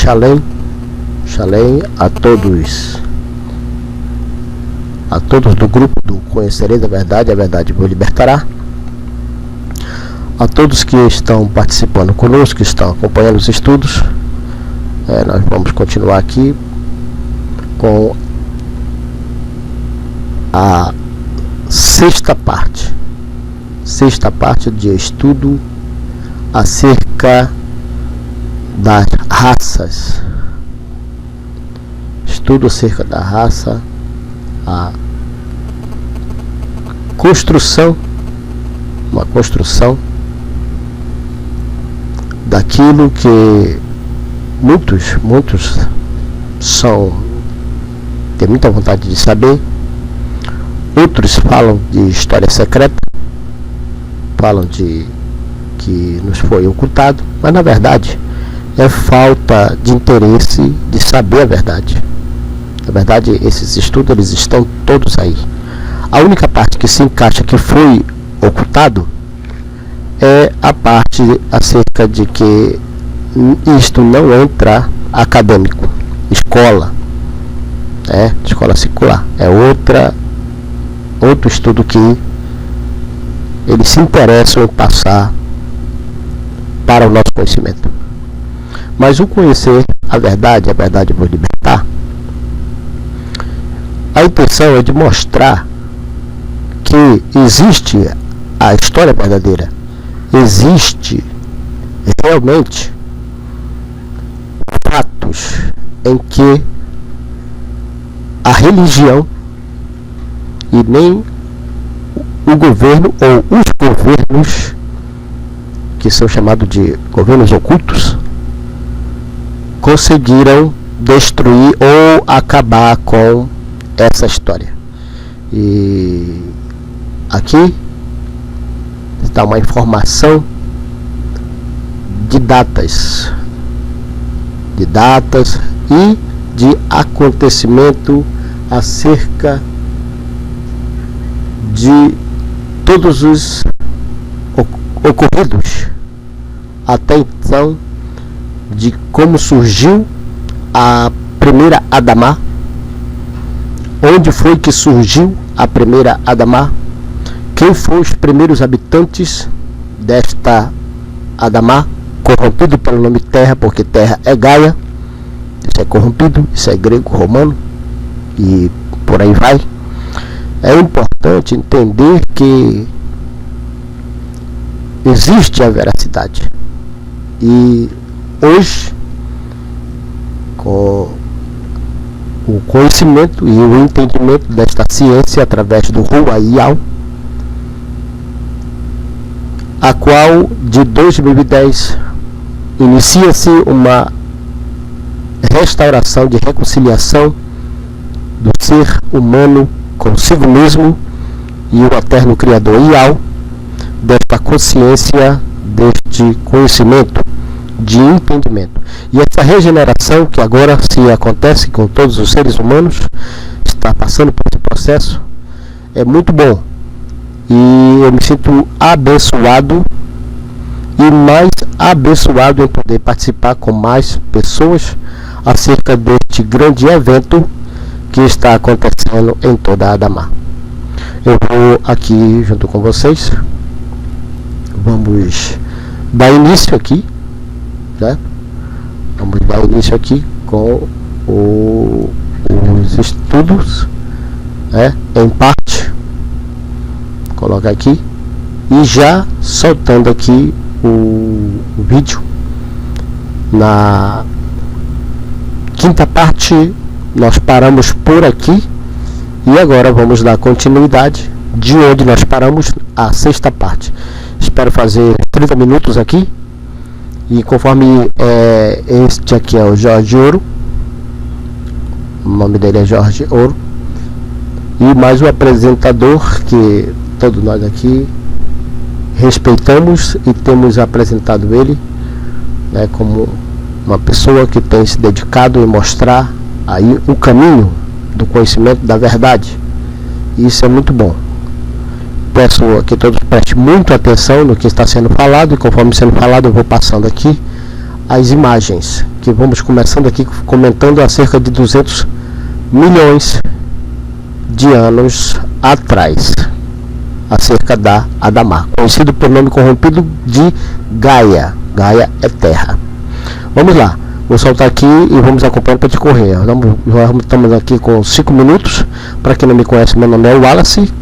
Shalom a todos do grupo do Conhecereis a Verdade vos libertará, a todos que estão participando conosco, que estão acompanhando os estudos. Nós vamos continuar aqui com a sexta parte de estudo acerca das raças. Estudo acerca da raça, a construção, uma construção daquilo que muitos têm muita vontade de saber. Outros falam de história secreta, falam de que nos foi ocultado, mas na verdade é falta de interesse de saber a verdade. Na verdade, esses estudos eles estão todos aí. A única parte que se encaixa que foi ocultado é a parte acerca de que isto não entra acadêmico, escola secular, é outro estudo que eles se interessam em passar para o nosso conhecimento. Mas o conhecer a verdade vos libertar, a intenção é de mostrar que existe a história verdadeira, existe realmente fatos em que a religião e nem o governo ou os governos, que são chamados de governos ocultos, conseguiram destruir ou acabar com essa história. E aqui está uma informação de datas e de acontecimento acerca de todos os ocorridos até então, de como surgiu a primeira Adamá, onde foi que surgiu a primeira Adamá, quem foram os primeiros habitantes desta Adamá, corrompido pelo nome Terra, porque Terra é Gaia, isso é corrompido, isso é grego, romano e por aí vai. É importante entender que existe a veracidade, e hoje, com o conhecimento e o entendimento desta ciência através do Ruayal, a qual de 2010 inicia-se uma restauração de reconciliação do ser humano consigo mesmo e o eterno Criador Ial, desta consciência, deste conhecimento, de entendimento. E essa regeneração que agora se acontece com todos os seres humanos, está passando por esse processo, é muito bom. E eu me sinto abençoado, e mais abençoado em poder participar com mais pessoas acerca deste grande evento que está acontecendo em toda a Adamá. Eu vou aqui junto com vocês, vamos dar início aqui, né? Vamos dar início aqui com os estudos, em parte, colocar aqui e já soltando aqui o vídeo. Na quinta parte nós paramos por aqui e agora vamos dar continuidade de onde nós paramos, a sexta parte. Espero fazer 30 minutos aqui, e conforme este aqui é o Jorge Ouro, o nome dele é Jorge Ouro, e mais o apresentador que todos nós aqui respeitamos e temos apresentado ele, como uma pessoa que tem se dedicado em mostrar aí o caminho do conhecimento da verdade. E isso é muito bom. Peço que todos prestem muita atenção no que está sendo falado, e conforme sendo falado eu vou passando aqui as imagens, que vamos começando aqui comentando há cerca de 200 milhões de anos atrás, acerca da Adamar, conhecido pelo nome corrompido de Gaia. Gaia é terra. Vamos lá, vou soltar aqui e vamos acompanhando para discorrer. Estamos aqui com 5 minutos. Para quem não me conhece, meu nome é Wallace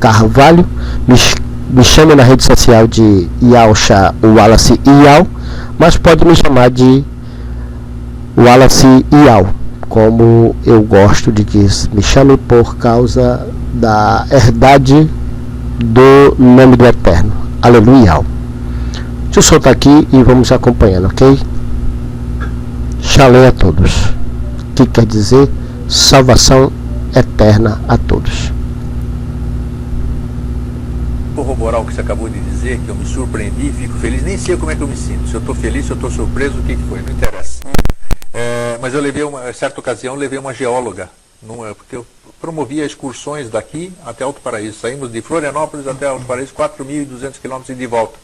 Carvalho. Me chame na rede social de Yalcha Wallace Ial, mas pode me chamar de Wallace Ial, como eu gosto de que me chame, por causa da herdade do nome do Eterno. Aleluia. Deixa eu soltar aqui e vamos acompanhando, ok? Shalom a todos, que quer dizer salvação eterna a todos. Corroborar o que você acabou de dizer, que eu me surpreendi, fico feliz, nem sei como é que eu me sinto, se eu estou feliz, se eu estou surpreso, o que foi, não interessa. Mas eu levei certa ocasião, levei uma geóloga, porque eu promovia excursões daqui até Alto Paraíso. Saímos de Florianópolis até Alto Paraíso, 4.200 quilômetros e de volta.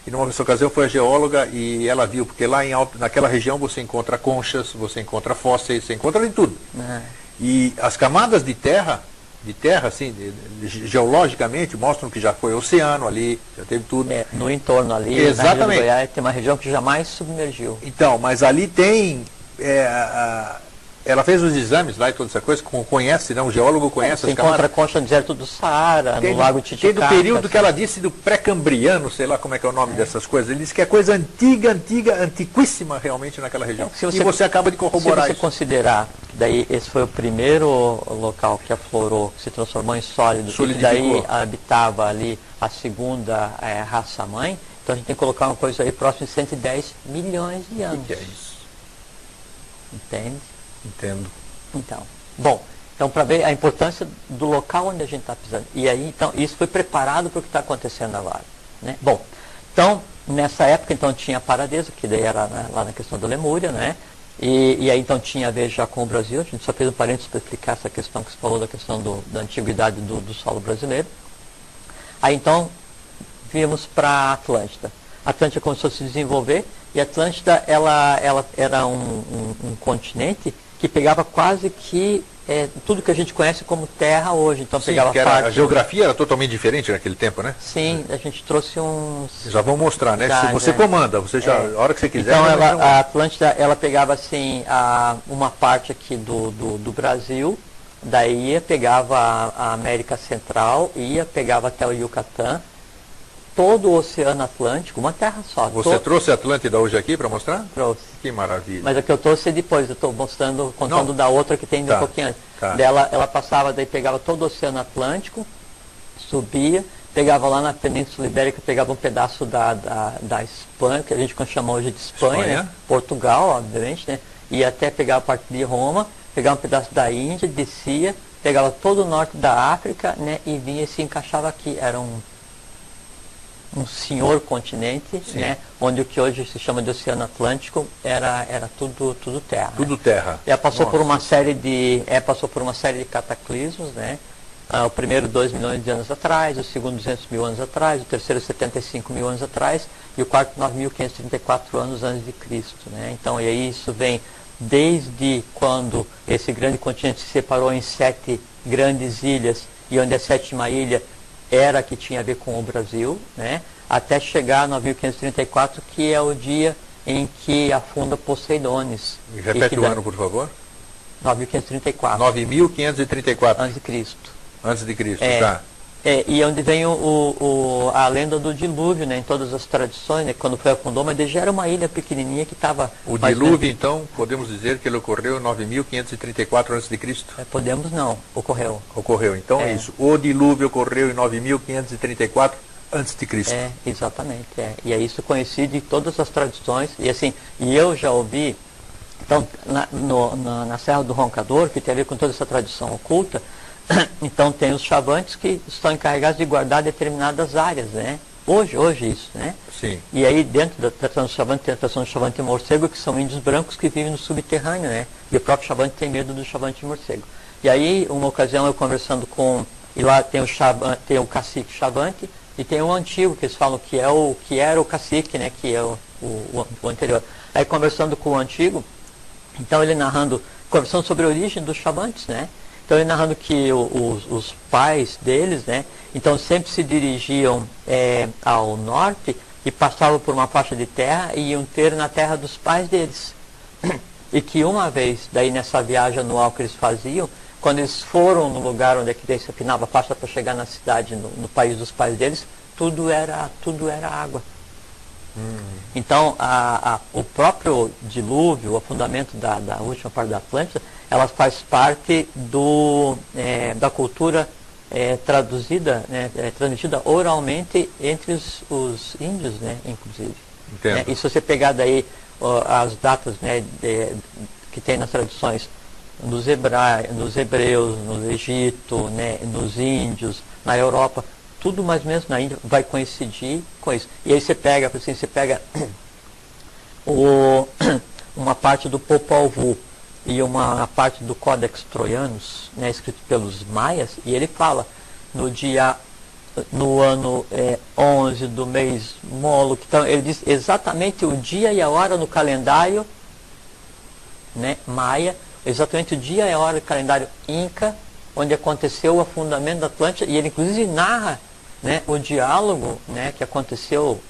E numa ocasião foi a geóloga e ela viu, porque lá naquela região você encontra conchas, você encontra fósseis, você encontra de tudo. E as camadas de terra assim, geologicamente, mostram que já foi oceano ali, já teve tudo. No entorno ali, exatamente. Na região do Goiás, tem uma região que jamais submergiu. Então, mas ali tem... ela fez os exames lá e toda essa coisa, conhece, um geólogo conhece as camadas. Você encontra concha no deserto do Saara, no Lago Titicaca. Tem do período que ela disse do pré-cambriano, sei lá como é que é o nome dessas coisas. Ele disse que é coisa antiga, antiquíssima realmente naquela região. E você acaba de corroborar isso. Se você considerar que daí esse foi o primeiro local que aflorou, que se transformou em sólido, e que daí habitava ali a segunda raça-mãe, então a gente tem que colocar uma coisa aí próximo de 110 milhões de anos. O que é isso? Entende? Entendo. Então para ver a importância do local onde a gente está pisando. E aí, então, isso foi preparado para o que está acontecendo agora. Né? Bom, então, nessa época, então, tinha a Paradesa, que daí era lá na questão da Lemúria, né? E aí, então, tinha a ver já com o Brasil. A gente só fez um parênteses para explicar essa questão que você falou, da questão da antiguidade do solo brasileiro. Aí, então, viemos para a Atlântida. A Atlântida começou a se desenvolver, e a Atlântida, ela era um continente que pegava quase que tudo que a gente conhece como terra hoje. Então, sim, pegava a geografia era totalmente diferente naquele tempo, né? Sim, a gente trouxe uns... Já vão mostrar, né? Se você comanda, você já, a hora que você quiser... Então, a Atlântida, ela pegava, assim, uma parte aqui do Brasil, daí pegava a América Central, pegava até o Yucatán, todo o Oceano Atlântico, uma terra só. Você trouxe a Atlântida hoje aqui para mostrar? Trouxe. Que maravilha. Mas a que eu trouxe depois, eu estou contando da outra que tem um pouquinho antes. Ela passava, daí pegava todo o Oceano Atlântico, subia, pegava lá na Península Ibérica, pegava um pedaço da Espanha, que a gente chama hoje de Espanha. Né? Portugal, obviamente, né? Ia até pegar a parte de Roma, pegava um pedaço da Índia, descia, pegava todo o norte da África, né? E vinha e se encaixava aqui. Era um senhor continente, né, onde o que hoje se chama de Oceano Atlântico era tudo terra. Tudo terra. E passou por uma série de cataclismos, né? O primeiro 2 milhões de anos atrás, o segundo 200 mil anos atrás, o terceiro 75 mil anos atrás e o quarto 9.534 anos antes de Cristo, né? Então, e aí isso vem desde quando esse grande continente se separou em 7 grandes ilhas, e onde a 7ª ilha era que tinha a ver com o Brasil, né? Até chegar a 9.534, que é o dia em que afunda Poseidones. Repete o ano, por favor. 9.534. 9.534. Antes de Cristo. Antes de Cristo, tá. E onde vem a lenda do dilúvio, né? Em todas as tradições, né? Quando foi afundou, mas já era uma ilha pequenininha que estava... O dilúvio, então, podemos dizer que ele ocorreu em 9.534 a.C.? Podemos não, ocorreu. Ocorreu, então é isso. O dilúvio ocorreu em 9.534 a.C. Exatamente. E é isso conhecido de todas as tradições. E assim, eu já ouvi, então, na Serra do Roncador, que tem a ver com toda essa tradição oculta, então tem os chavantes que estão encarregados de guardar determinadas áreas, né? Hoje isso, né? Sim. E aí dentro da tradição do chavante tem a tradição do chavante morcego, que são índios brancos que vivem no subterrâneo, né? E o próprio chavante tem medo do chavante morcego. E aí, uma ocasião eu conversando e lá tem o cacique chavante, e tem o antigo, que eles falam que era o cacique, né? Que é o o anterior. Aí conversando com o antigo, então ele narrando, conversando sobre a origem dos chamantes, né? Então ele narrando que os pais deles, né? Então sempre se dirigiam ao norte e passavam por uma faixa de terra e iam ter na terra dos pais deles. E que uma vez, daí nessa viagem anual que eles faziam, quando eles foram no lugar onde é que se afinava a faixa para chegar na cidade, no país dos pais deles, tudo era água. Então, o próprio dilúvio, o afundamento da última parte da Atlântida, ela faz parte da cultura traduzida, transmitida oralmente entre os índios, né, inclusive. Entendo. E se você pegar daí as datas, né, que tem nas tradições, nos hebreus, no Egito, né, nos índios, na Europa, tudo mais ou menos na Índia vai coincidir com isso. E aí você pega, assim, uma parte do Popol Vuh e uma parte do Codex Troianus, né, escrito pelos maias, e ele fala no ano 11 do mês Moloch, então ele diz exatamente o dia e a hora no calendário, né, maia, exatamente o dia e a hora do calendário inca, onde aconteceu o afundamento da Atlântida, e ele inclusive narra, né, o diálogo, né, que aconteceu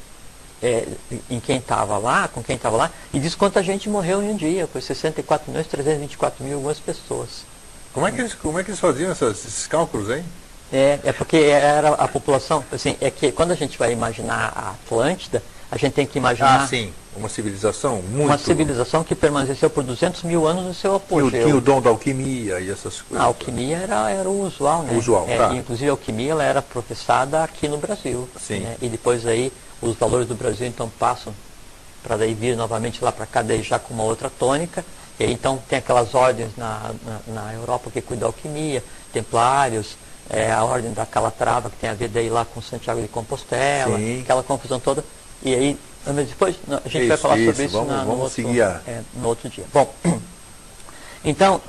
com quem estava lá, e diz quanta gente morreu em um dia, foi 64.324.000 algumas pessoas. Como é que eles faziam esses cálculos, hein? Porque era a população, assim, é que quando a gente vai imaginar a Atlântida, a gente tem que imaginar... Ah, sim, uma civilização muito... Uma civilização que permaneceu por 200 mil anos no seu apogeu. Tinha o dom da alquimia e essas coisas. A alquimia era o usual, né? Tá. Inclusive a alquimia ela era professada aqui no Brasil. Sim. Né? E depois aí os valores do Brasil então passam para daí vir novamente lá para cá, daí já com uma outra tônica. E aí, então tem aquelas ordens na Europa que cuidam da alquimia, templários, a ordem da Calatrava, que tem a ver daí lá com Santiago de Compostela, sim, aquela confusão toda. E aí, depois a gente vai falar sobre isso no outro dia. Bom, então,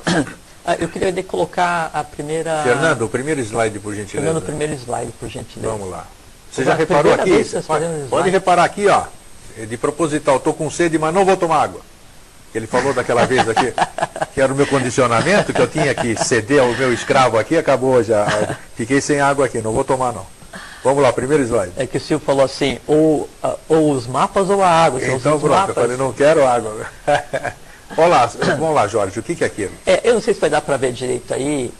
eu queria colocar a primeira... Fernando, o primeiro slide, por gentileza. Fernando, o primeiro slide, por gentileza. Vamos lá. Você já reparou aqui? Pode reparar aqui, ó. De proposital, estou com sede, mas não vou tomar água. Ele falou daquela vez aqui, que era o meu condicionamento, que eu tinha que ceder ao meu escravo aqui, acabou já. Fiquei sem água aqui, não vou tomar não. Vamos lá, primeiro slide. É que o Silvio falou assim, ou os mapas ou a água. Então pronto, eu falei, não quero água. Olá, vamos lá, Jorge, o que é aquilo? Eu não sei se vai dar para ver direito aí.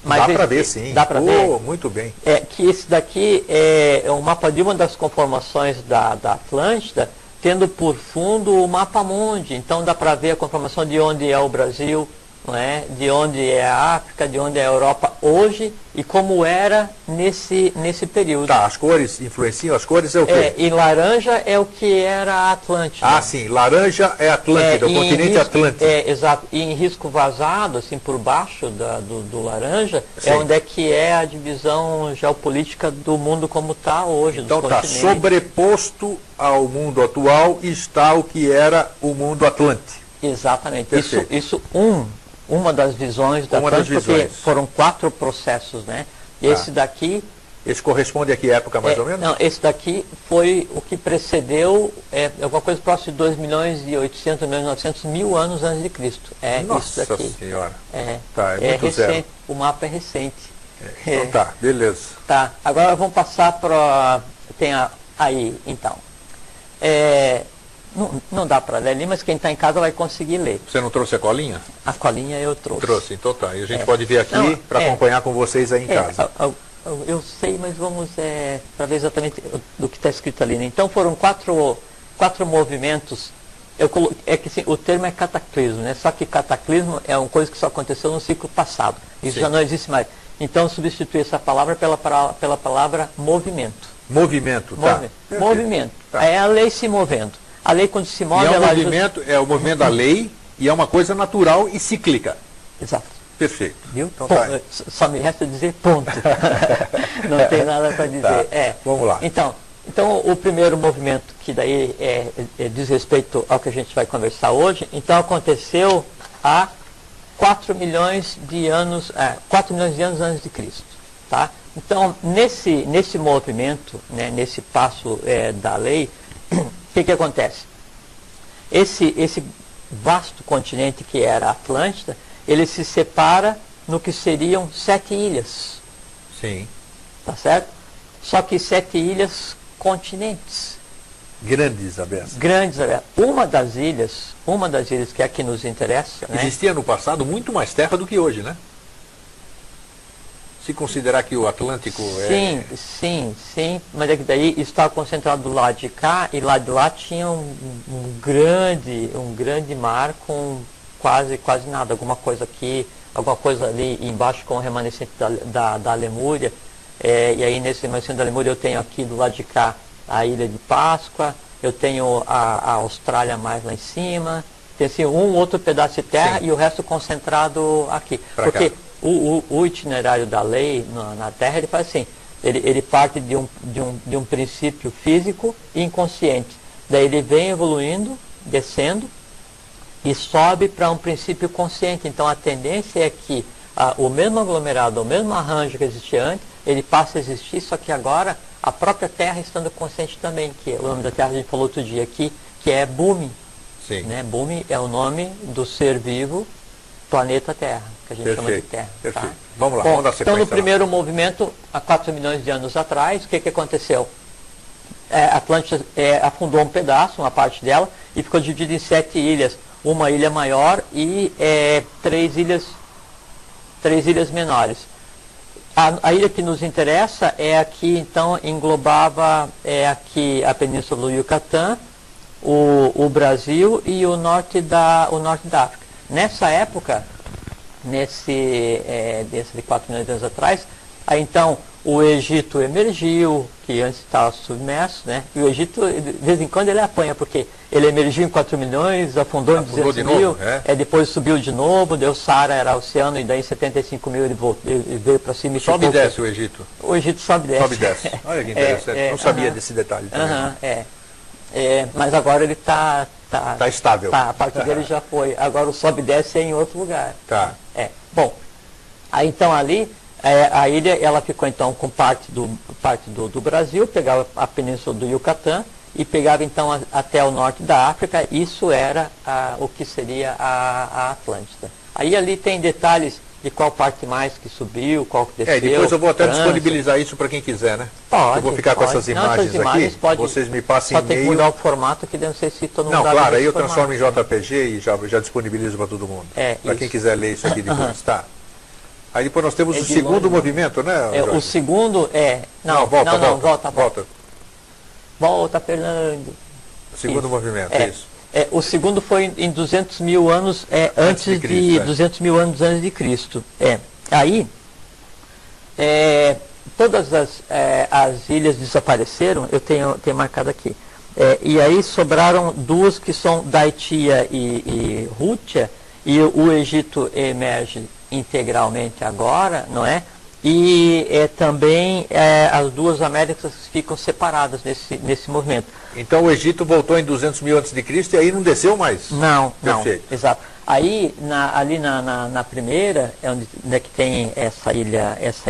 Mas dá para ver, sim. Dá para ver? Muito bem. Que esse daqui é um mapa de uma das conformações da Atlântida, tendo por fundo o mapa mundi. Então dá para ver a conformação de onde é o Brasil, não é? De onde é a África, de onde é a Europa hoje e como era nesse período. Tá, as cores influenciam, as cores é o quê? E laranja é o que era a Atlântida. Ah, sim, laranja é Atlântida, o continente Atlântico. Exato, e em risco vazado, assim, por baixo do laranja, sim, é onde é que é a divisão geopolítica do mundo como está hoje. Então está sobreposto ao mundo atual está o que era o mundo Atlântico. Exatamente, isso uma das visões da Atlântida, porque foram 4 processos, né? Esse daqui... Esse corresponde a que época, mais ou menos? Não, esse daqui foi o que precedeu, alguma coisa próxima de 2.800.000 anos antes de Cristo. Nossa isso daqui. Senhora. Tá, é muito recente, zero. O mapa é recente. Então tá, beleza. Tá, agora vamos passar para... Tem aí, então. Não dá para ler ali, mas quem está em casa vai conseguir ler. Você não trouxe a colinha? A colinha eu trouxe. Trouxe, então tá. E a gente pode ver aqui para acompanhar com vocês aí em casa. Eu sei, mas vamos para ver exatamente do que está escrito ali. Né? Então foram quatro movimentos. Que assim, o termo é cataclismo, né? Só que cataclismo é uma coisa que só aconteceu no ciclo passado. Isso já não existe mais. Então substitui essa palavra pela palavra movimento. Movimento, tá. Movimento. Tá. É a lei se movendo. A lei, quando se move, é o movimento da lei e é uma coisa natural e cíclica. Exato. Perfeito. Viu? Então, só me resta dizer ponto. Não tem nada para dizer. Tá. Vamos lá. Então, o primeiro movimento, que daí diz respeito ao que a gente vai conversar hoje, então aconteceu há 4 milhões de anos antes de Cristo. Tá? Então, nesse movimento, né, nesse passo da lei, que acontece? Esse vasto continente que era a Atlântida, ele se separa no que seriam 7 ilhas. Sim. Tá certo? Só que 7 ilhas continentes. Grandes abertas. Grandes abertas. Uma das ilhas que é a que nos interessa, né? Existia no passado muito mais terra do que hoje, né? Se considerar que o Atlântico Sim, mas é que daí estava concentrado do lado de cá e lá de lá tinha um grande mar com quase nada, alguma coisa aqui, alguma coisa ali embaixo com o remanescente da Lemúria, e aí nesse remanescente da Lemúria eu tenho aqui do lado de cá a Ilha de Páscoa, eu tenho a Austrália mais lá em cima, tem assim um outro pedaço de terra e o resto concentrado aqui. Porque o itinerário da lei na Terra, ele faz assim, ele parte de um princípio físico e inconsciente. Daí ele vem evoluindo, descendo, e sobe para um princípio consciente. Então a tendência é que o mesmo aglomerado, o mesmo arranjo que existia antes, ele passa a existir, só que agora a própria Terra estando consciente também, que o nome da Terra a gente falou outro dia aqui, que é Bumi. Sim. Né? Bumi é o nome do ser vivo, planeta Terra, que a gente chama de Terra. Perfeito. Tá? Vamos lá, Bom, vamos dar sequência. então no primeiro movimento, há 4 milhões de anos atrás, o que aconteceu? A Atlântida afundou um pedaço, uma parte dela, e ficou dividida em 7 ilhas. Uma ilha maior e 3 ilhas menores. A ilha que nos interessa é a que então englobava aqui a Península do Yucatán, o Brasil e o norte da África. Nessa época, desse de 4 milhões de anos atrás, aí então o Egito emergiu, que antes estava submerso, né? E o Egito, de vez em quando, ele apanha, porque ele emergiu em 4 milhões, afundou em 200 mil, depois subiu de novo, deu Saara, era oceano, e daí em 75 mil ele veio para cima e sobe e desce o Egito? O Egito sobe e desce. Sobe e desce. Olha que interessante, não sabia desse detalhe também. Mas agora ele está estável. Tá, a parte dele já foi. Agora o sobe e desce é em outro lugar. Tá. Bom, aí então ali, a ilha ela ficou então com parte do Brasil, pegava a península do Yucatán e pegava então até o norte da África. Isso era o que seria a Atlântida. Aí ali tem detalhes de qual parte mais que subiu, qual que desceu. Depois eu vou até disponibilizar isso para quem quiser, né? Pode. Eu vou ficar com essas imagens aqui. Vocês me passem e-mail. Só tem que mudar o formato, que não sei se todo mundo... Não, claro, aí eu transformo em JPG e já disponibilizo para todo mundo. Para quem quiser ler isso aqui depois, tá? Aí depois nós temos o segundo movimento, né? O segundo Não, volta. Volta, Fernando. O segundo movimento, isso. O segundo foi em 200 mil anos antes de Cristo, 200 mil anos antes de Cristo. Aí, todas as ilhas desapareceram, eu tenho marcado aqui. E aí sobraram duas que são Daitya e Rútia, e o Egito emerge integralmente agora, não é? E também as duas Américas ficam separadas nesse movimento. Então o Egito voltou em 200 mil a.C. e aí não desceu mais? Não, exato. Aí, ali na primeira, onde que tem essa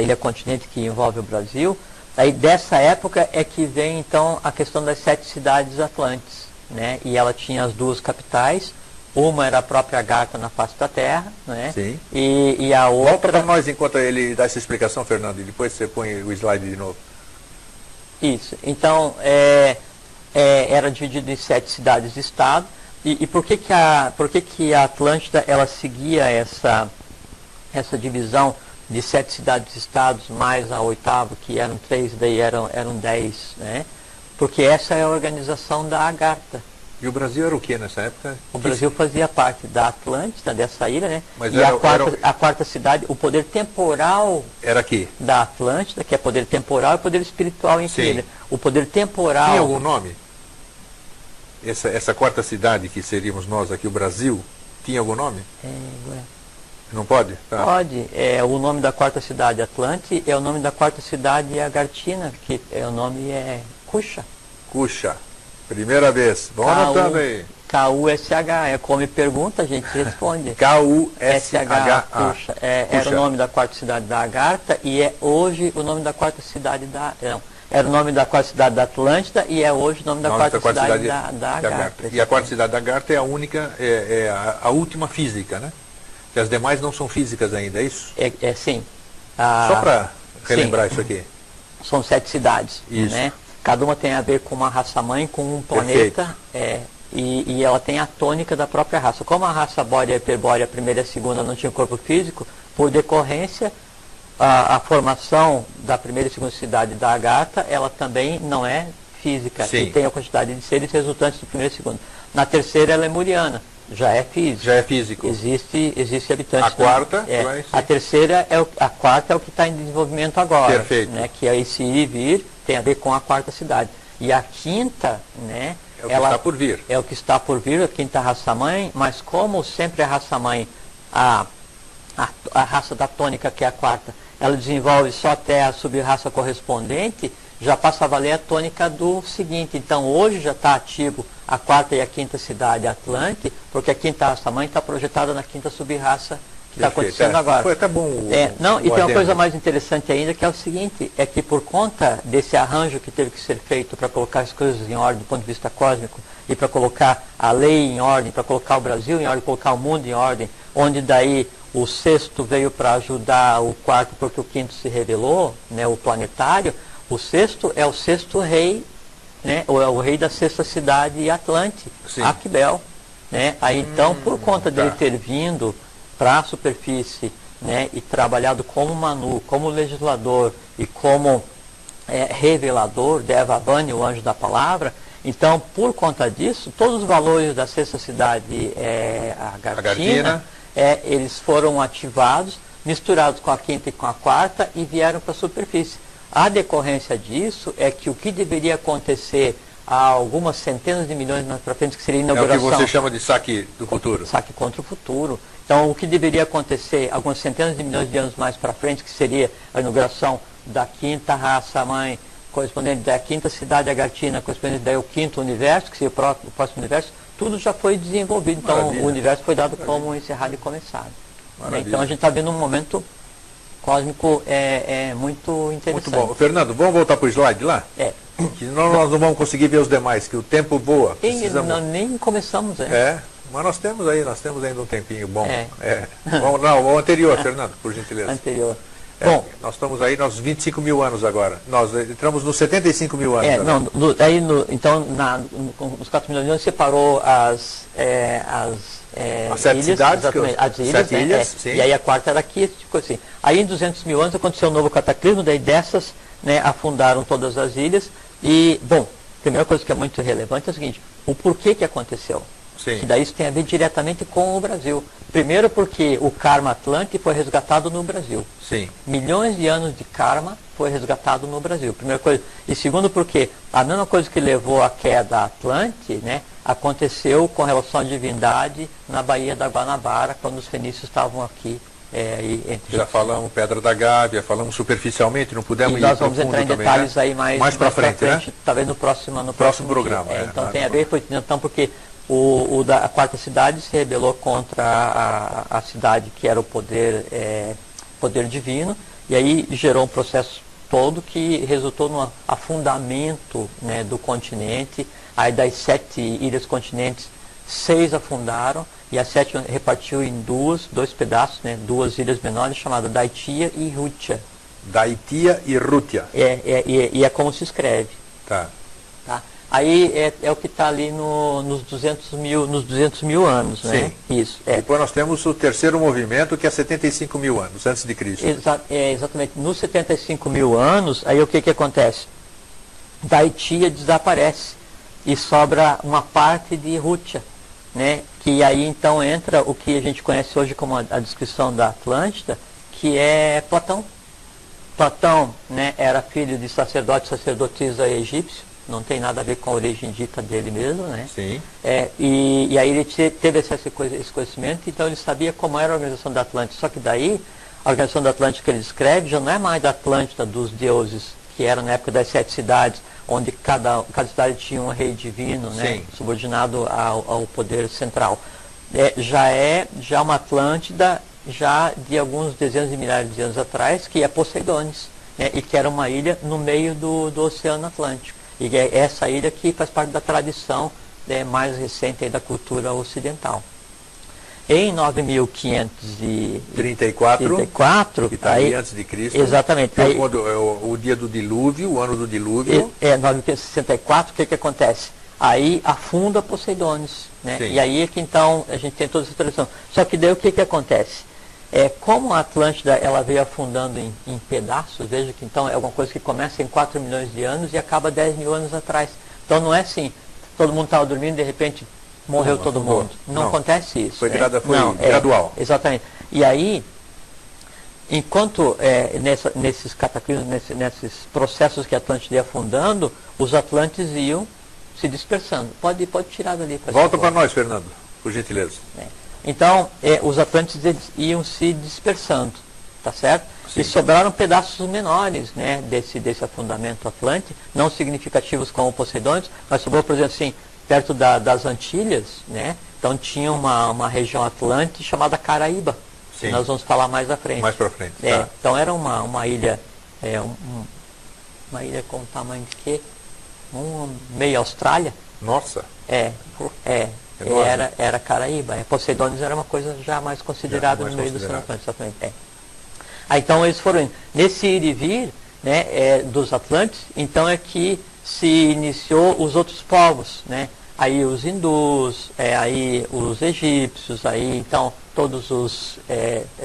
ilha continente que envolve o Brasil, aí dessa época é que vem então a questão das 7 cidades atlantes, né? E ela tinha as duas capitais. Uma era a própria Agartha na face da Terra, né? Sim. E a outra... Volta para nós enquanto ele dá essa explicação, Fernando, e depois você põe o slide de novo. Isso. Então, era dividido em 7 cidades-estado. E por que a Atlântida ela seguia essa divisão de 7 cidades-estados mais a 8ª, que eram 3, daí eram 10, né? Porque essa é a organização da Agartha. E o Brasil era o que nessa época? O Brasil fazia parte da Atlântida, dessa ilha, né? Mas e a quarta cidade, o poder temporal era aqui da Atlântida, que é poder temporal e poder espiritual em si. O poder temporal... Tinha algum nome? Essa quarta cidade que seríamos nós aqui, o Brasil, tinha algum nome? Não pode? Tá. Pode. O nome da quarta cidade Atlante é o nome da quarta cidade Agartina, que o nome é Kusha. Kusha. Primeira vez. Vamos anotando aí. K-U-S-H. Como me pergunta, a gente responde. K-U-S-H-A. Era o nome da quarta cidade da Agartha e é hoje o nome da quarta cidade da... Não, era o nome da quarta cidade da Atlântida e é hoje o nome da quarta cidade da Agartha. E a quarta cidade da Agartha é a única, a última física, né? Que as demais não são físicas ainda, é isso? Sim. Só para relembrar isso aqui. São 7 cidades, isso. né? Cada uma tem a ver com uma raça-mãe, com um planeta, e ela tem a tônica da própria raça. Como a raça Bórea e Hiperbórea, a primeira e a segunda, não tinha corpo físico, por decorrência, a formação da primeira e segunda cidade da Agartha, ela também não é física, Sim. e tem a quantidade de seres resultantes do primeiro e segundo. Na terceira, ela é lemuriana, já é físico. Já é físico. Existe habitantes. A quarta? A terceira, a quarta é o que está em desenvolvimento agora. Perfeito. Né, que é esse ir e vir, tem a ver com a quarta cidade. E a quinta, né? É o que está por vir. É o que está por vir, a quinta raça-mãe, mas como sempre a raça-mãe, a raça da tônica, que é a quarta, ela desenvolve só até a sub-raça correspondente, já passa a valer a tônica do seguinte. Então hoje já está ativo a quarta e a quinta cidade Atlante, porque a quinta raça-mãe está projetada na quinta sub-raça que está acontecendo agora. Foi até bom e tem uma coisa mais interessante ainda, que é o seguinte, é que por conta desse arranjo que teve que ser feito para colocar as coisas em ordem do ponto de vista cósmico, e para colocar a lei em ordem, para colocar o Brasil em ordem, colocar o mundo em ordem, onde daí o sexto veio para ajudar o quarto, porque o quinto se revelou, né, o planetário. O sexto é o sexto rei, né, ou é o rei da sexta cidade Atlante, Aquibel. Né? Aí então, por conta dele ter vindo para a superfície, né, e trabalhado como Manu, como legislador e como revelador, Devavani, o anjo da palavra, então, por conta disso, todos os valores da sexta cidade Agartina, eles foram ativados, misturados com a quinta e com a quarta e vieram para a superfície. A decorrência disso é que o que deveria acontecer há algumas centenas de milhões mais para frente, que seria a inauguração... É o que você chama de saque do futuro. Saque contra o futuro. Então, o que deveria acontecer algumas centenas de milhões de anos mais para frente, que seria a inauguração da quinta raça-mãe, correspondente da quinta cidade Agartina, correspondente daí ao quinto universo, que seria o próximo universo, tudo já foi desenvolvido. Então, o universo foi dado como encerrado e começado. Então, a gente está vendo um momento cósmico muito interessante. Muito bom. Fernando, vamos voltar para o slide lá? Que nós não vamos conseguir ver os demais, que o tempo voa. Nós nem começamos, mas nós temos ainda um tempinho bom. O anterior, Fernando, por gentileza. Anterior. Bom, nós estamos aí nos 25 mil anos agora. Nós entramos nos 75 mil anos. Então, nos 4 milhões de anos, separou as 7 ilhas, cidades, as ilhas, e aí a quarta era aqui, tipo assim. Aí em 200 mil anos aconteceu um novo cataclismo, daí dessas, né, afundaram todas as ilhas. E, bom, a primeira coisa que é muito relevante é o seguinte, o porquê que aconteceu. Sim. Que daí isso tem a ver diretamente com o Brasil. Primeiro porque o karma Atlante foi resgatado no Brasil. Sim. Milhões de anos de karma foi resgatado no Brasil. Primeira coisa. E segundo porque a mesma coisa que levou à queda Atlante, né, aconteceu com relação à divindade na Baía da Guanabara, quando os fenícios estavam aqui. Já falamos Pedra da Gávea, falamos superficialmente, não pudemos ir nós vamos entrar em detalhes também, aí mais para frente, né? Talvez no próximo programa. Então tem a ver, então, porque a quarta cidade se rebelou contra a cidade que era o poder divino, e aí gerou um processo todo que resultou no afundamento, né, do continente. Aí das 7 ilhas continentes, 6 afundaram, e a 7 repartiu em dois pedaços, né, 2 ilhas menores, chamadas Daitia e Rútia. Daitia e Rútia. E é como se escreve. Tá. Aí é o que está ali nos 200 mil anos, né? Sim. Isso. Depois nós temos o terceiro movimento, que é 75 mil anos, antes de Cristo. Exatamente. Nos 75 mil anos, aí o que acontece? Daitia desaparece e sobra uma parte de Rútia, né? Que aí então entra o que a gente conhece hoje como a descrição da Atlântida, que é Platão. Platão, né, era filho de sacerdotisa egípcio, não tem nada a ver com a origem dita dele mesmo, né? Sim. E aí ele teve esse conhecimento, então ele sabia como era a organização da Atlântida. Só que daí, a organização da Atlântida que ele descreve já não é mais da Atlântida dos deuses, que era na época das 7 cidades, onde cada cidade tinha um rei divino, né, subordinado ao poder central. Já é uma Atlântida já de alguns dezenas de milhares de anos atrás, que é Poseidones. né, e que era uma ilha no meio do Oceano Atlântico. E é essa ilha que faz parte da tradição, né, mais recente aí da cultura ocidental. Em 9534, que está aí antes de Cristo. Exatamente. Aí, o dia do dilúvio, o ano do dilúvio. 964, o que acontece? Aí afunda Poseidones, né? E aí é que então a gente tem toda essa tradição. Só que daí o que acontece? Como a Atlântida ela veio afundando em pedaços, veja que então é alguma coisa que começa em 4 milhões de anos e acaba 10 mil anos atrás. Então não é assim, todo mundo estava dormindo e de repente morreu todo mundo. Não acontece isso. Foi gradual. Exatamente. E aí, enquanto nesses cataclismos, nesses processos que a Atlântida ia afundando, os Atlantes iam se dispersando. Pode tirar dali. Volta para nós, Fernando, por gentileza. Então, os Atlantes iam se dispersando, tá certo? Sim. E sobraram pedaços menores, né, desse afundamento atlântico, não significativos como Poseidones, mas sobrou, por exemplo, assim, perto das Antilhas, né? Então tinha uma região atlântica chamada Caraíba, que nós vamos falar mais à frente. Mais para frente, tá. Então era uma ilha, uma ilha com o tamanho de quê? Meia Austrália. Nossa! Era Caraíba. Poseidones era uma coisa já mais considerada no meio do Oceano Atlântico. Aí, então eles foram indo. Nesse ir e vir, né, dos Atlantes, então é que se iniciou os outros povos, né? Aí os hindus, aí os egípcios, aí então todos os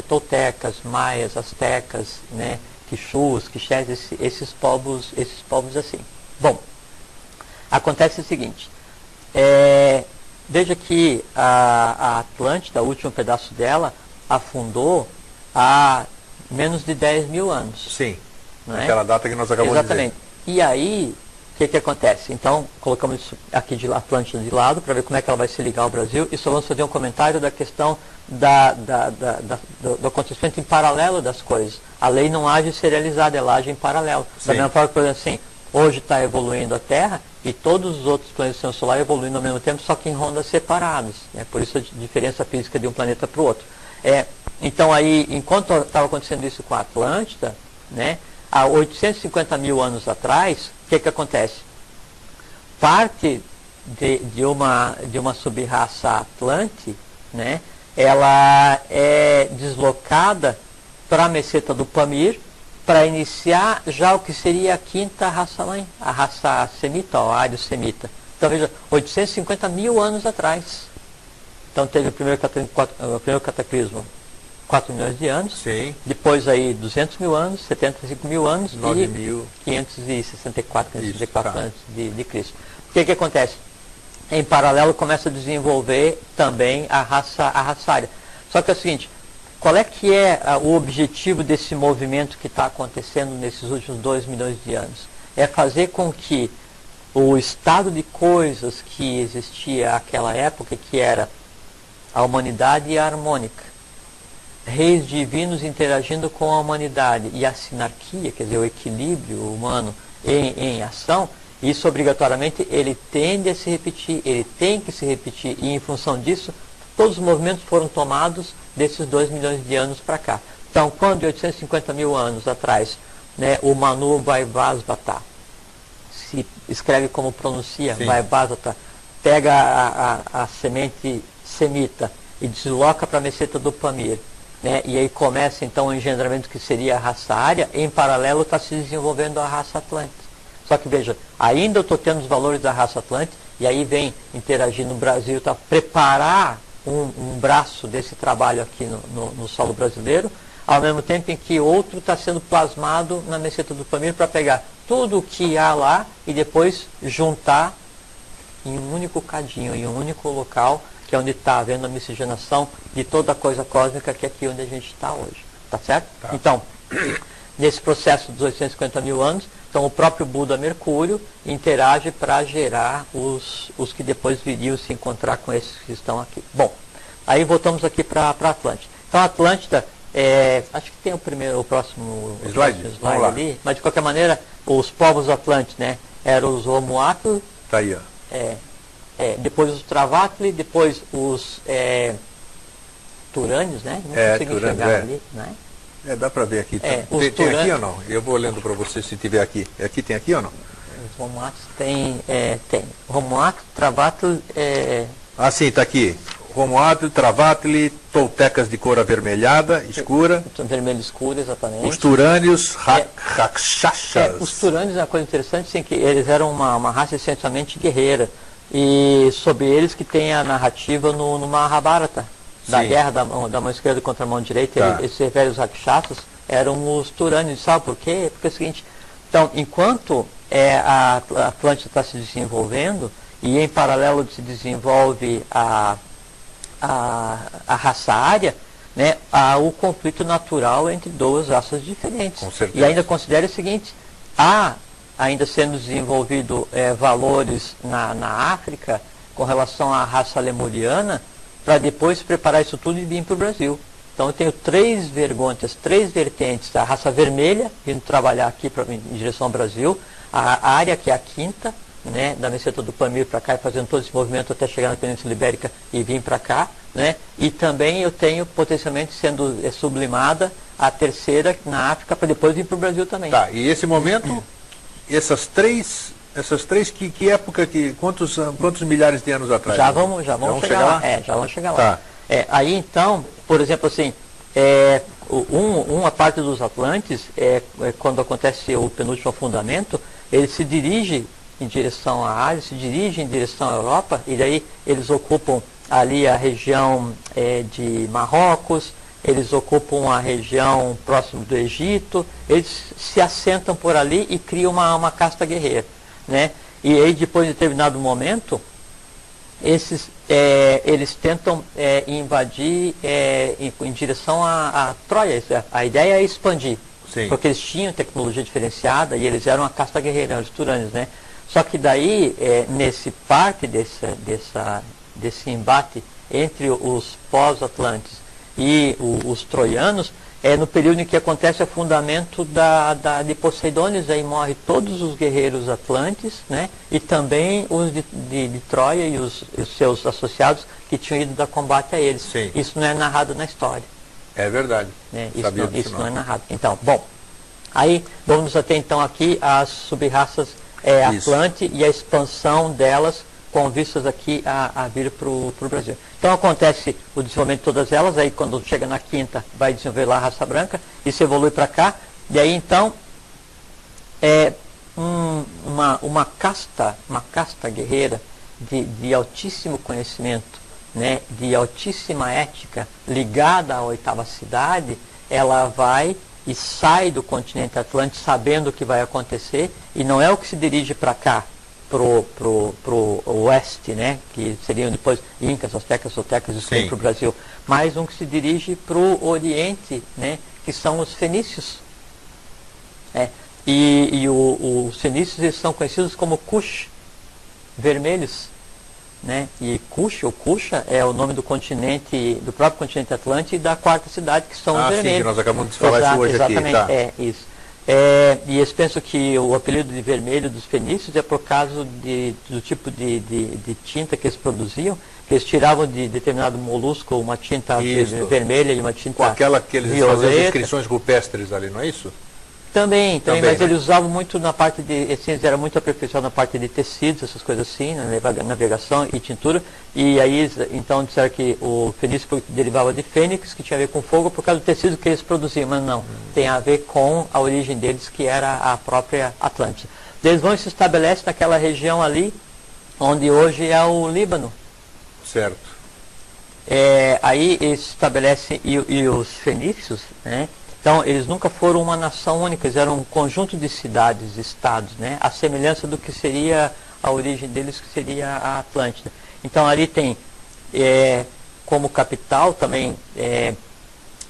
toltecas, maias, astecas, né, quixus, quixés, esses povos assim. Bom, acontece o seguinte, veja que a Atlântida, o último pedaço dela, afundou há menos de 10 mil anos. Sim, naquela data que nós acabamos de dizer. Exatamente. E aí, o que acontece? Então, colocamos isso aqui de Atlântida de lado, para ver como é que ela vai se ligar ao Brasil, e só vamos fazer um comentário da questão do acontecimento em paralelo das coisas. A lei não age serializada, ela age em paralelo. Da mesma forma que, por exemplo, assim, hoje está evoluindo a Terra e todos os outros planetas do sistema solar evoluindo ao mesmo tempo, só que em rondas separadas. Por isso a diferença física de um planeta para o outro. Então aí, enquanto estava acontecendo isso com a Atlântida, né, há 850 mil anos atrás, o que acontece? Parte de uma subraça Atlante, né, ela é deslocada para a meseta do Pamir, para iniciar já o que seria a quinta raça-mãe, a raça semita, o ário-semita. Então veja, 850 mil anos atrás. Então teve o primeiro cataclismo, 4 milhões de anos. Sim. Depois aí 200 mil anos, 75 mil anos 9.564 antes de Cristo. O que acontece? Em paralelo começa a desenvolver também a raça ária. Só que é o seguinte, qual é que é o objetivo desse movimento que está acontecendo nesses últimos 2 milhões de anos? É fazer com que o estado de coisas que existia naquela época, que era a humanidade harmônica, reis divinos interagindo com a humanidade e a sinarquia, quer dizer, o equilíbrio humano em ação, isso obrigatoriamente ele tende a se repetir, ele tem que se repetir, e em função disso, todos os movimentos foram tomados desses 2 milhões de anos para cá. Então, quando de 850 mil anos atrás, né, o Manu Vaivasvata, se escreve como pronuncia, Vaivasvata, pega a semente semita e desloca para a meseta do Pamir, né, e aí começa então o engendramento que seria a raça ária, em paralelo está se desenvolvendo a raça Atlante. Só que veja, ainda eu estou tendo os valores da raça Atlante, e aí vem interagir no Brasil, tá, preparar um braço desse trabalho aqui no solo brasileiro, ao mesmo tempo em que outro está sendo plasmado na meseta do Pamir para pegar tudo o que há lá e depois juntar em um único cadinho, em um único local, que é onde está havendo a miscigenação de toda a coisa cósmica que é aqui onde a gente está hoje. Tá certo? Tá. Então, nesse processo dos 850 mil anos, então o próprio Buda Mercúrio interage para gerar os que depois viriam se encontrar com esses que estão aqui. Bom, aí voltamos aqui para a Atlântida. Então a Atlântida, acho que tem o próximo slide ali, mas de qualquer maneira, os povos Atlantes, né, eram os Homoatl, tá aí, ó. Depois os Travatli, depois os Turânios, né? Não consegui enxergar ali, né? Dá para ver aqui. Tem aqui ou não? Eu vou lendo para você se tiver aqui. Aqui tem aqui ou não? Os Romuatos tem. Romuato, Travatli. Ah, sim, está aqui. Romuato, Travatli, toltecas de cor avermelhada, escura. Vermelho escuro, exatamente. Os turânios, rakshashas. Os turânios é uma coisa interessante, sim, que eles eram uma raça essencialmente guerreira. E sobre eles que tem a narrativa no Mahabharata, da guerra da mão esquerda contra a mão direita. Eles se referem aos rakshasas, eram os turânios. Sabe por quê? Porque é o seguinte, então, enquanto a Atlântida está se desenvolvendo, e em paralelo se desenvolve a raça ária, né, há o conflito natural entre duas raças diferentes. Com certeza. E ainda considere o seguinte, há ainda sendo desenvolvido valores na África com relação à raça lemuriana, para depois preparar isso tudo e vir para o Brasil. Então eu tenho três vertentes, a raça vermelha, vindo trabalhar aqui em direção ao Brasil, a área que é a quinta, né, da meseta do Pamir para cá, e fazendo todo esse movimento até chegar na Península Ibérica e vir para cá, né, e também eu tenho potencialmente sendo sublimada a terceira na África para depois vir para o Brasil também. Tá, e esse momento, essas três, que época, quantos milhares de anos atrás? Já vamos chegar lá. Já vamos chegar lá. Tá. Aí então, por exemplo assim, uma parte dos Atlantes, quando acontece o penúltimo afundamento, ele se dirige em direção à Ásia, se dirige em direção à Europa, e daí eles ocupam ali a região de Marrocos, eles ocupam a região próximo do Egito, eles se assentam por ali e criam uma casta guerreira, né? E aí depois de determinado momento, eles tentam invadir em direção a Troia. A ideia é expandir. Sim. Porque eles tinham tecnologia diferenciada e eles eram uma casta guerreira, os turânios, né? Só que daí, nesse parte desse embate entre os pós-atlantes e os troianos, no período em que acontece o afundamento de Poseidônis, aí morrem todos os guerreiros atlantes, né? E também os de Troia e os seus associados que tinham ido dar combate a eles. Sim. Isso não é narrado na história. É verdade. Né? Isso não é narrado. Então, bom, aí vamos até então aqui às sub-raças Atlante e a expansão delas com vistas aqui a vir para o Brasil. Então acontece o desenvolvimento de todas elas, aí quando chega na quinta vai desenvolver lá a raça branca, isso evolui para cá, e aí então uma casta guerreira de altíssimo conhecimento, né, de altíssima ética, ligada à oitava cidade, ela vai e sai do continente Atlântico sabendo o que vai acontecer, e não é o que se dirige para cá, pro oeste, né, que seriam depois Incas, Aztecas, Toltecas, isso vem para o Brasil, mas um que se dirige para o oriente, né, que são os fenícios. E os fenícios eles são conhecidos como Kush, vermelhos, né, e Kush, ou Kusha, é o nome do próprio continente Atlântico e da quarta cidade, que são os vermelhos. Sim, que nós acabamos de falar isso hoje exatamente, aqui. Tá. Isso. E eles pensam que o apelido de vermelho dos fenícios é por causa do tipo de tinta que eles produziam, que eles tiravam de determinado molusco uma tinta vermelha e uma tinta com aquela que eles violeta. faziam as inscrições rupestres ali, não é isso? Também, mas né? eles usavam muito na parte eles eram muito aperfeiçoados na parte de tecidos, essas coisas assim, na navegação e tintura, e aí então disseram que o fenício derivava de fênix, que tinha a ver com fogo, por causa do tecido que eles produziam, mas não, tem a ver com a origem deles, que era a própria Atlântida. Eles vão e se estabelecem naquela região ali, onde hoje é o Líbano. Certo. Aí eles se estabelecem, e os fenícios, né? Então, eles nunca foram uma nação única, eles eram um conjunto de cidades, estados, né? A semelhança do que seria a origem deles, que seria a Atlântida. Então, ali tem, como capital, também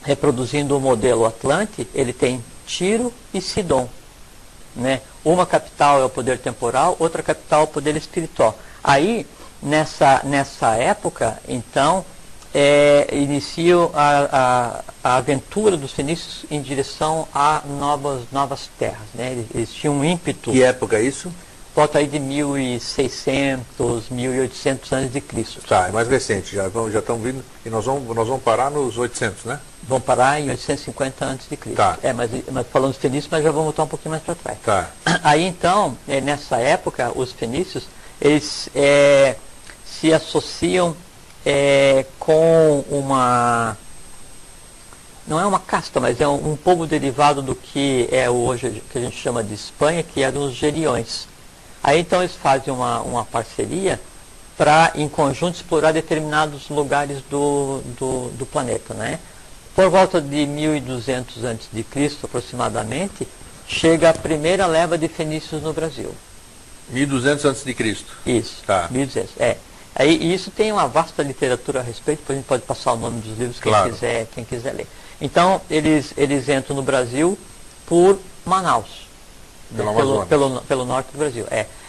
reproduzindo o modelo Atlante, ele tem Tiro e Sidom, né? Uma capital é o poder temporal, outra capital é o poder espiritual. Aí, nessa época, então, iniciam a aventura dos fenícios em direção a novas terras, né? Eles tinham um ímpeto. Que época é isso? Volta aí de 1600, 1800 anos de Cristo. Tá, é mais recente, já estão vindo, e nós vamos parar nos 800, né? Vão parar em 850 a.C. Tá. Mas falando dos fenícios, mas já vamos voltar um pouquinho mais para trás. Tá. Aí então, nessa época, os fenícios, eles se associam com uma... Não é uma casta, mas é um povo derivado do que é hoje, que a gente chama de Espanha, que eram os geriões. Aí então eles fazem uma parceria para, em conjunto, explorar determinados lugares do planeta, né? Por volta de 1200 a.C., aproximadamente, chega a primeira leva de fenícios no Brasil. 1200 a.C. Isso, Tá. 1200, Aí, isso tem uma vasta literatura a respeito, depois a gente pode passar o nome dos livros, Claro. quem quiser ler. Então, eles entram no Brasil por Manaus, Pelo né? Amazonas. pelo norte do Brasil.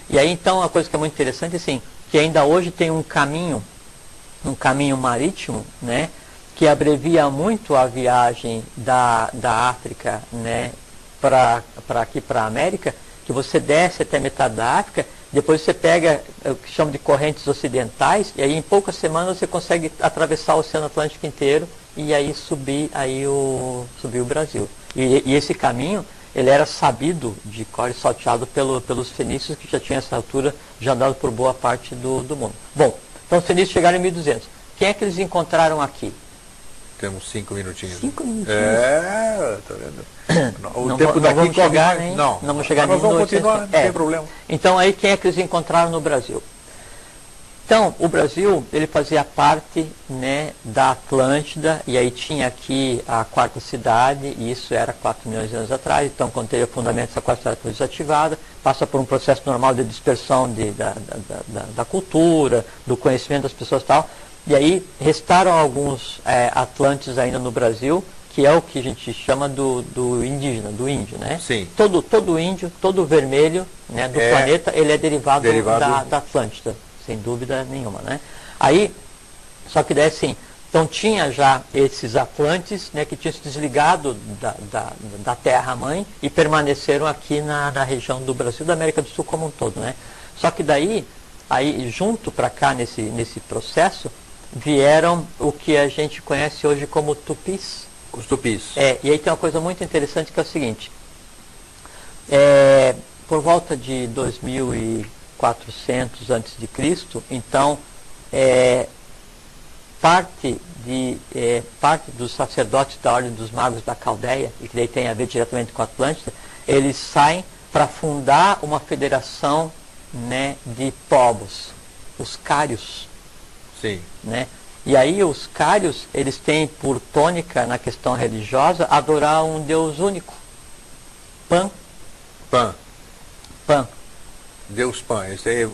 E aí, então, uma coisa que é muito interessante, assim, que ainda hoje tem um caminho marítimo, né, que abrevia muito a viagem da África, né, para aqui para a América, que você desce até metade da África, depois você pega o que chamam de correntes ocidentais, e aí em poucas semanas você consegue atravessar o Oceano Atlântico inteiro e aí subir o Brasil. E esse caminho, ele era sabido de cor e salteado pelos fenícios, que já tinham essa altura, já andado por boa parte do mundo. Bom, então os fenícios chegaram em 1200. Quem é que eles encontraram aqui? Temos 5 minutinhos. 5 minutinhos. Tá vendo? Não vamos chegar, hein? Não vamos chegar nós vamos continuar, não É. tem problema. Então aí quem é que eles encontraram no Brasil? Então, o Brasil, ele fazia parte, né, da Atlântida, e aí tinha aqui a quarta cidade, e isso era 4 milhões de anos atrás. Então, quando teve o fundamento, essa quarta cidade foi desativada, passa por um processo normal de dispersão da cultura, do conhecimento das pessoas e tal. E aí restaram alguns Atlantes ainda no Brasil, que é o que a gente chama do indígena, do índio, né? Sim. Todo índio, todo vermelho, né, do planeta, ele é derivado da Atlântida, sem dúvida nenhuma, né? Aí, só que daí assim, então tinha já esses Atlantes, né, que tinham se desligado da Terra-mãe e permaneceram aqui na região do Brasil, da América do Sul como um todo, né? Só que daí, aí junto para cá nesse processo, vieram o que a gente conhece hoje como tupis. Os tupis. E aí tem uma coisa muito interessante que é o seguinte. Por volta de 2400 a.C., então, parte dos sacerdotes da Ordem dos Magos da Caldeia, e que daí tem a ver diretamente com a Atlântida, eles saem para fundar uma federação, né, de povos, os cários. Sim. Né? E aí os cários, eles têm por tônica na questão religiosa adorar um Deus único. Pan. Deus Pan. Isso aí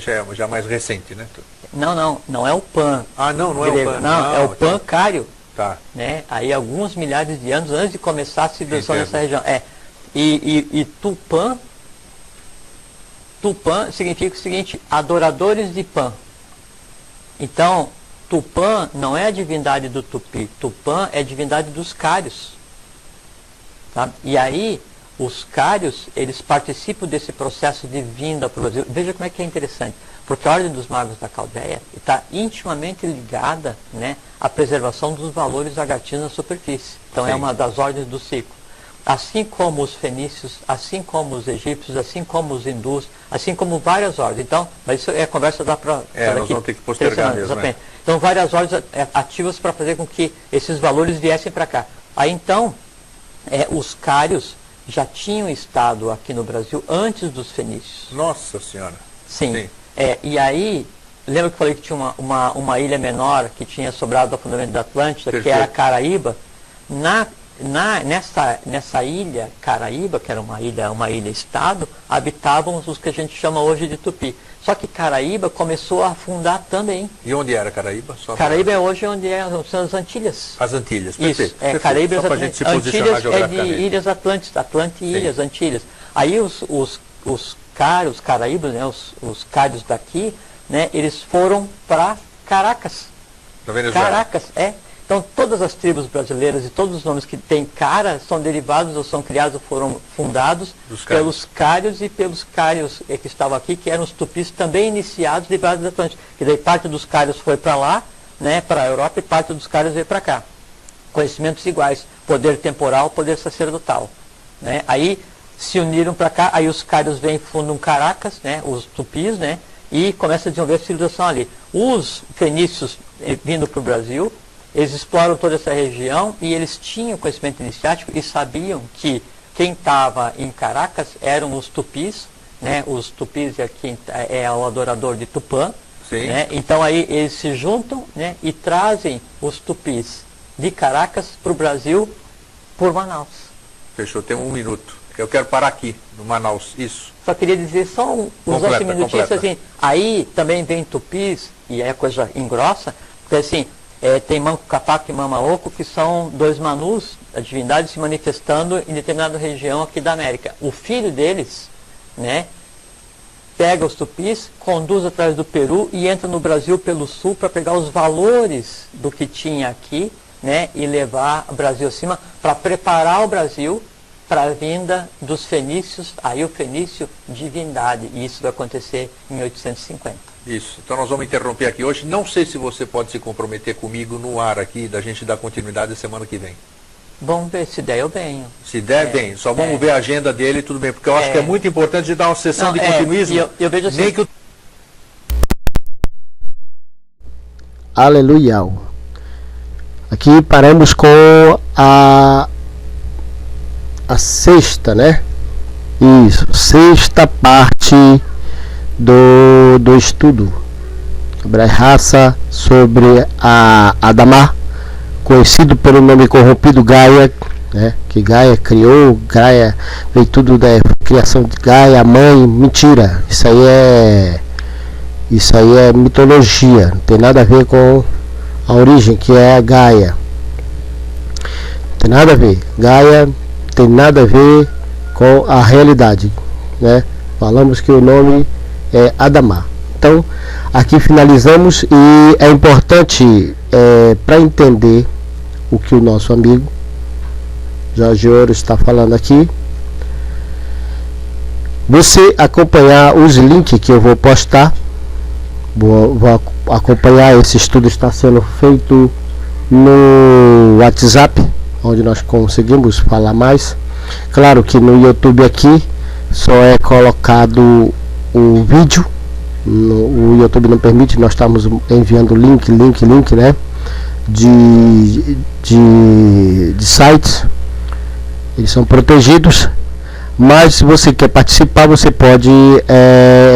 já é mais recente, né? Não é o Pan. Não é o Pan. Não, é o Pan cário. Tá. Né? Aí alguns milhares de anos antes de começar a civilização nessa região. E Tupã significa o seguinte, adoradores de Pan. Então, Tupã não é a divindade do Tupi, Tupã é a divindade dos cários. Tá? E aí, os cários, eles participam desse processo de vinda para o Brasil. Veja como é que é interessante, porque a Ordem dos Magos da Caldeia está intimamente ligada, né, à preservação dos valores lagartinos na superfície. Então, Sim. é uma das ordens do ciclo. Assim como os fenícios, assim como os egípcios, assim como os hindus, assim como várias ordens. Então, mas isso é conversa dá para... nós vamos ter que postergar mesmo, né? Então, várias ordens ativas para fazer com que esses valores viessem para cá. Aí, então, os cários já tinham estado aqui no Brasil antes dos fenícios. Nossa Senhora. Sim. E aí, lembra que eu falei que tinha uma ilha menor que tinha sobrado do fundamento da Atlântida, Perfeito. que era Caraíba? Nessa ilha Caraíba, que era uma ilha-estado, habitavam os que a gente chama hoje de Tupi. Só que Caraíba começou a afundar também. E onde era Caraíba? Caraíba é hoje onde são as Antilhas. As Antilhas, Isso, perfeito. Caraíba Só para a gente se posicionar Antilhas é de geograficamente. Ilhas Atlânticas, Ilhas, Antilhas. Aí os Caraíbas, né, os cários daqui, né, eles foram para Caracas. Da Venezuela. Caracas, Então, todas as tribos brasileiras e todos os nomes que têm cara são derivados ou são criados ou foram fundados pelos cários e pelos cários que estavam aqui, que eram os tupis também iniciados derivados da Atlântida. Que daí parte dos cários foi para lá, né, para a Europa, e parte dos cários veio para cá. conhecimentos iguais, poder temporal, poder sacerdotal, né? Aí se uniram para cá, aí os cários vêm e fundam Caracas, né? Os tupis, né? E começa a desenvolver a civilização ali. Os fenícios vindo para o Brasil, eles exploram toda essa região e eles tinham conhecimento iniciático e sabiam que quem estava em Caracas eram os tupis, né? Os tupis é o adorador de Tupã, né? Então aí eles se juntam, né? E trazem os tupis de Caracas para o Brasil por Manaus. Fechou, tem 1 minuto. Eu quero parar aqui, no Manaus, isso. Só queria dizer só uns 8 minutinhos assim. Aí também vem tupis, e é coisa engrossa, porque assim, tem Manco Capac e Mamaoco, que são 2 manus, a divindade se manifestando em determinada região aqui da América. O filho deles, né, pega os tupis, conduz atrás do Peru e entra no Brasil pelo sul para pegar os valores do que tinha aqui, né, e levar o Brasil acima, para preparar o Brasil para a vinda dos fenícios, aí o fenício divindade, e isso vai acontecer em 850. Isso, então nós vamos interromper aqui hoje. Não sei se você pode se comprometer comigo no ar aqui, da gente dar continuidade semana que vem. Vamos ver, se der eu venho. Se der, bem. Só vamos ver a agenda dele e tudo bem, porque eu acho que é muito importante de dar uma sessão de continuismo. Eu vejo assim, nem que Aleluia. Aqui paramos com a sexta, né? Isso, sexta parte do estudo sobre a raça, sobre a Adamá, conhecido pelo nome corrompido Gaia, né? Que Gaia criou, Gaia veio tudo da criação de Gaia, mãe. Mentira, isso aí é mitologia, não tem nada a ver com a origem, que é a Gaia. Não tem nada a ver. Gaia tem nada a ver com a realidade, né? Falamos que o nome é Adamá. Então, aqui finalizamos, e é importante para entender o que o nosso amigo Jorge Ouro está falando aqui, você acompanhar os links que eu vou postar. Vou acompanhar. Esse estudo está sendo feito no WhatsApp, onde nós conseguimos falar mais. Claro que no YouTube aqui só é colocado o vídeo, o YouTube não permite, nós estamos enviando link, né, de sites, eles são protegidos. Mas se você quer participar, você pode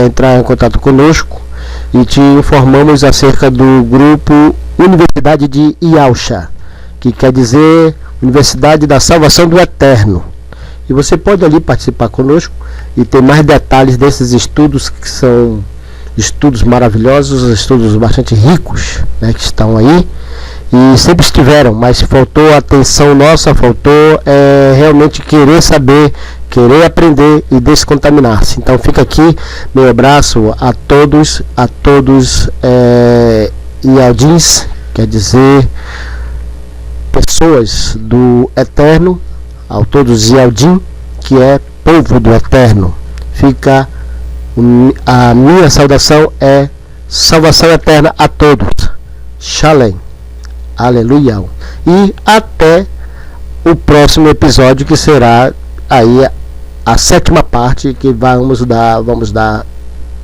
entrar em contato conosco e te informamos acerca do grupo Universidade de Iauxa, que quer dizer Universidade da Salvação do Eterno. E você pode ali participar conosco e ter mais detalhes desses estudos, que são estudos maravilhosos, estudos bastante ricos, né, que estão aí e sempre estiveram, mas faltou atenção nossa, faltou realmente querer saber, querer aprender e descontaminar-se. Então fica aqui meu abraço a todos Ialdins, quer dizer pessoas do Eterno, a todos Ialdim, que é povo do Eterno. Fica a minha saudação, é salvação eterna a todos. Shalom. Aleluia. E até o próximo episódio, que será aí a 7ª parte, que vamos dar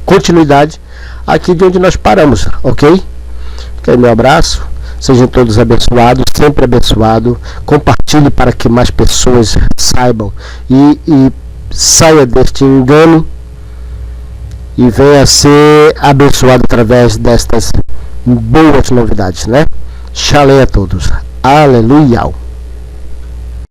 continuidade aqui de onde nós paramos, ok? Ok, meu abraço. Sejam todos abençoados, sempre abençoado. Compartilhe para que mais pessoas saibam e saia deste engano e venha a ser abençoado através destas boas novidades, né? Shalom a todos. Aleluia.